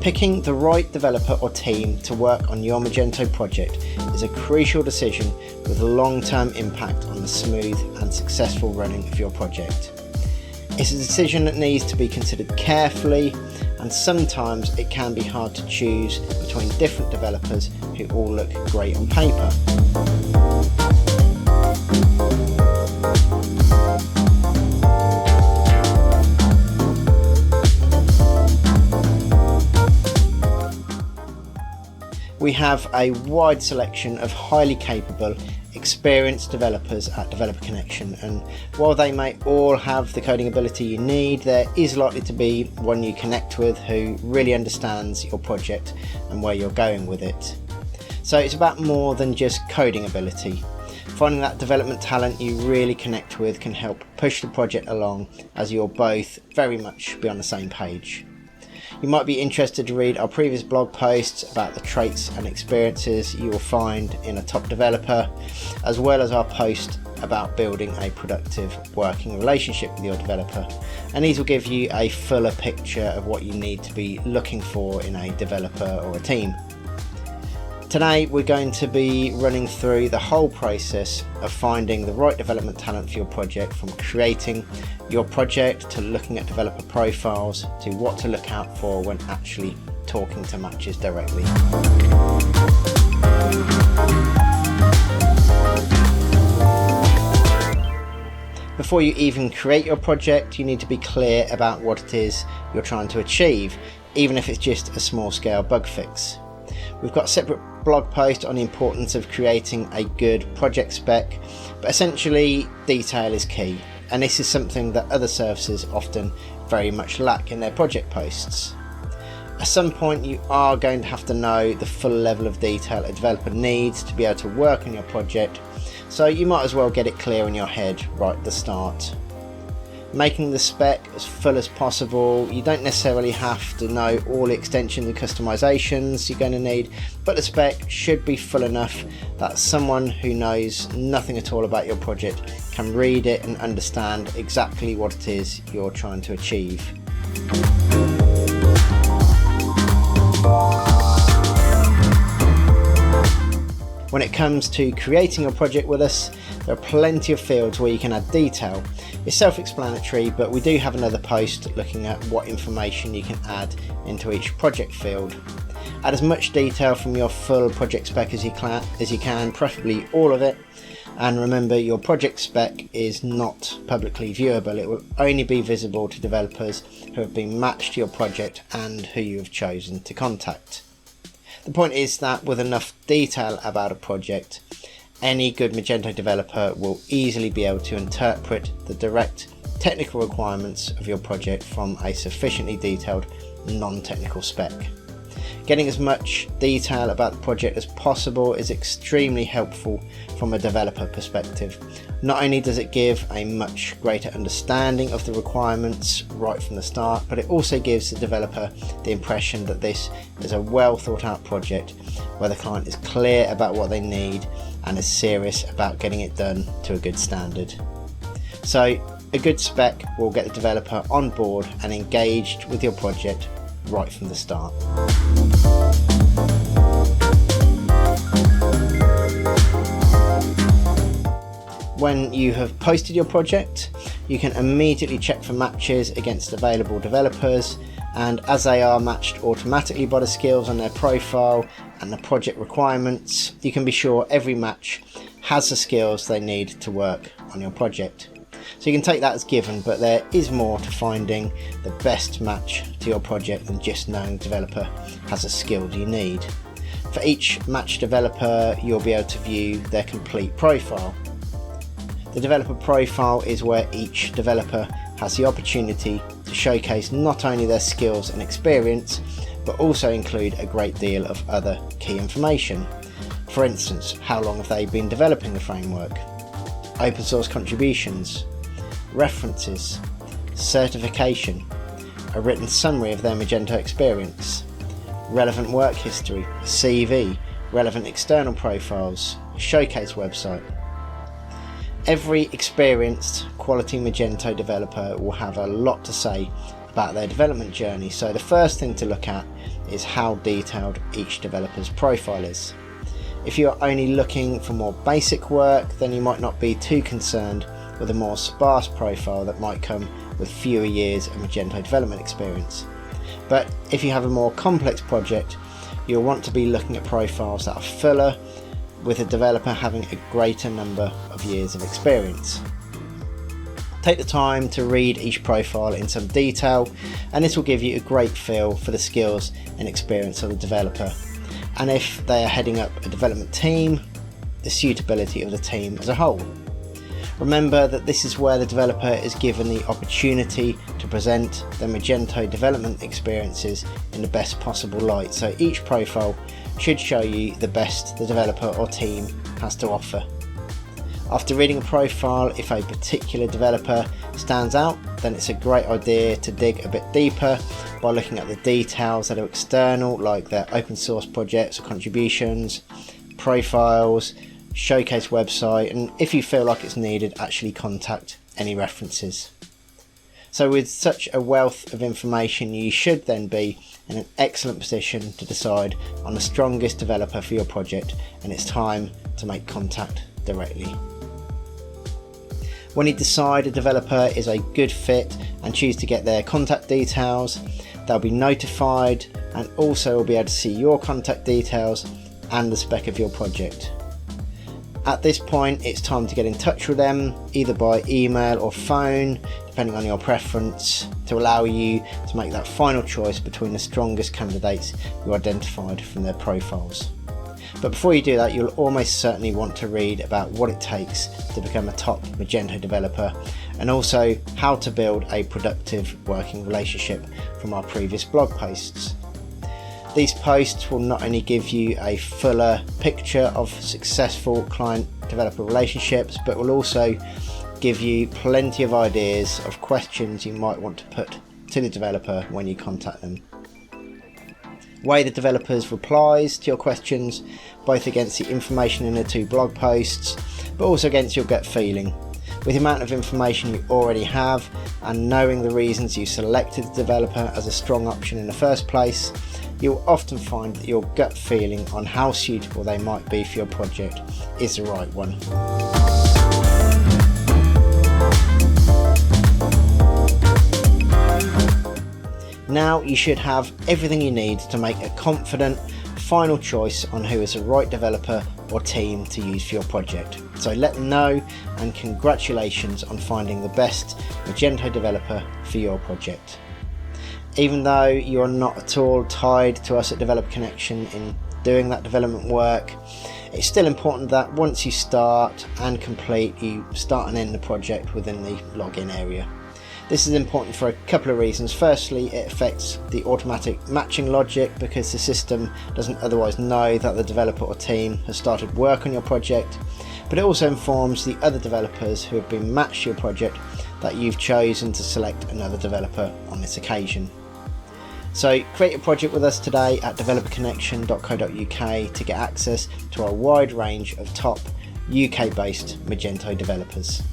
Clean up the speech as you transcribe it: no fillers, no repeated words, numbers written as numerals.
Picking the right developer or team to work on your Magento project is a crucial decision with a long-term impact on the smooth and successful running of your project. It's a decision that needs to be considered carefully, and sometimes it can be hard to choose between different developers who all look great on paper. We have a wide selection of highly capable, experienced developers at Developer Connection, and while they may all have the coding ability you need, there is likely to be one you connect with who really understands your project and where you're going with it. So it's about more than just coding ability. Finding that development talent you really connect with can help push the project along, as you'll both very much be on the same page. You might be interested to read our previous blog posts about the traits and experiences you will find in a top developer, as well as our post about building a productive working relationship with your developer, and these will give you a fuller picture of what you need to be looking for in a developer or a team. Today we're going to be running through the whole process of finding the right development talent for your project, from creating your project to looking at developer profiles to what to look out for when actually talking to matches directly. Before you even create your project, you need to be clear about what it is you're trying to achieve, even if it's just a small scale bug fix. We've got a separate blog post on the importance of creating a good project spec, but essentially detail is key, and this is something that other services often very much lack in their project posts. At some point you are going to have to know the full level of detail a developer needs to be able to work on your project, so you might as well get it clear in your head right at the start. Making the spec as full as possible. You don't necessarily have to know all the extensions and customizations you're going to need, but the spec should be full enough that someone who knows nothing at all about your project can read it and understand exactly what it is you're trying to achieve. When it comes to creating your project with us, there are plenty of fields where you can add detail. It's self-explanatory, but we do have another post looking at what information you can add into each project field. Add as much detail from your full project spec as you can, preferably all of it. And remember, your project spec is not publicly viewable. It will only be visible to developers who have been matched to your project and who you have chosen to contact. The point is that with enough detail about a project, any good Magento developer will easily be able to interpret the direct technical requirements of your project from a sufficiently detailed non-technical spec. Getting as much detail about the project as possible is extremely helpful from a developer perspective. Not only does it give a much greater understanding of the requirements right from the start, but it also gives the developer the impression that this is a well thought out project where the client is clear about what they need and is serious about getting it done to a good standard. So a good spec will get the developer on board and engaged with your project right from the start. When you have posted your project, you can immediately check for matches against available developers, and as they are matched automatically by the skills on their profile and the project requirements, you can be sure every match has the skills they need to work on your project. So you can take that as given, but there is more to finding the best match to your project than just knowing the developer has the skills you need. For each match developer, you'll be able to view their complete profile. The developer profile is where each developer has the opportunity to showcase not only their skills and experience, but also include a great deal of other key information. For instance, how long have they been developing the framework? Open source contributions, references, certification, a written summary of their Magento experience, relevant work history, CV, relevant external profiles, showcase website. Every experienced quality Magento developer will have a lot to say about their development journey. So the first thing to look at is how detailed each developer's profile is. If you're only looking for more basic work, then you might not be too concerned with a more sparse profile that might come with fewer years of Magento development experience. But if you have a more complex project, you'll want to be looking at profiles that are fuller, with a developer having a greater number of years of experience. Take the time to read each profile in some detail, and this will give you a great feel for the skills and experience of the developer, and if they are heading up a development team, the suitability of the team as a whole. Remember that this is where the developer is given the opportunity to present their Magento development experiences in the best possible light, so each profile should show you the best the developer or team has to offer. After reading a profile, if a particular developer stands out, then it's a great idea to dig a bit deeper by looking at the details that are external, like their open source projects or contributions, profiles, showcase website, and if you feel like it's needed, actually contact any references. So with such a wealth of information, you should then be in an excellent position to decide on the strongest developer for your project, and it's time to make contact directly. When you decide a developer is a good fit and choose to get their contact details, they'll be notified and also will be able to see your contact details and the spec of your project. At this point, it's time to get in touch with them, either by email or phone, depending on your preference, to allow you to make that final choice between the strongest candidates you identified from their profiles. But before you do that, you'll almost certainly want to read about what it takes to become a top Magento developer, and also how to build a productive working relationship from our previous blog posts. These posts will not only give you a fuller picture of successful client-developer relationships, but will also give you plenty of ideas of questions you might want to put to the developer when you contact them. Weigh the developer's replies to your questions, both against the information in the two blog posts, but also against your gut feeling. With the amount of information you already have, and knowing the reasons you selected the developer as a strong option in the first place, you'll often find that your gut feeling on how suitable they might be for your project is the right one. Now you should have everything you need to make a confident final choice on who is the right developer or team to use for your project. So let them know, and congratulations on finding the best Magento developer for your project. Even though you are not at all tied to us at Developer Connection in doing that development work, it's still important that once you start and complete, you start and end the project within the login area. This is important for a couple of reasons. Firstly, it affects the automatic matching logic because the system doesn't otherwise know that the developer or team has started work on your project, but it also informs the other developers who have been matched to your project that you've chosen to select another developer on this occasion. So create a project with us today at developerconnection.co.uk to get access to our wide range of top UK-based Magento developers.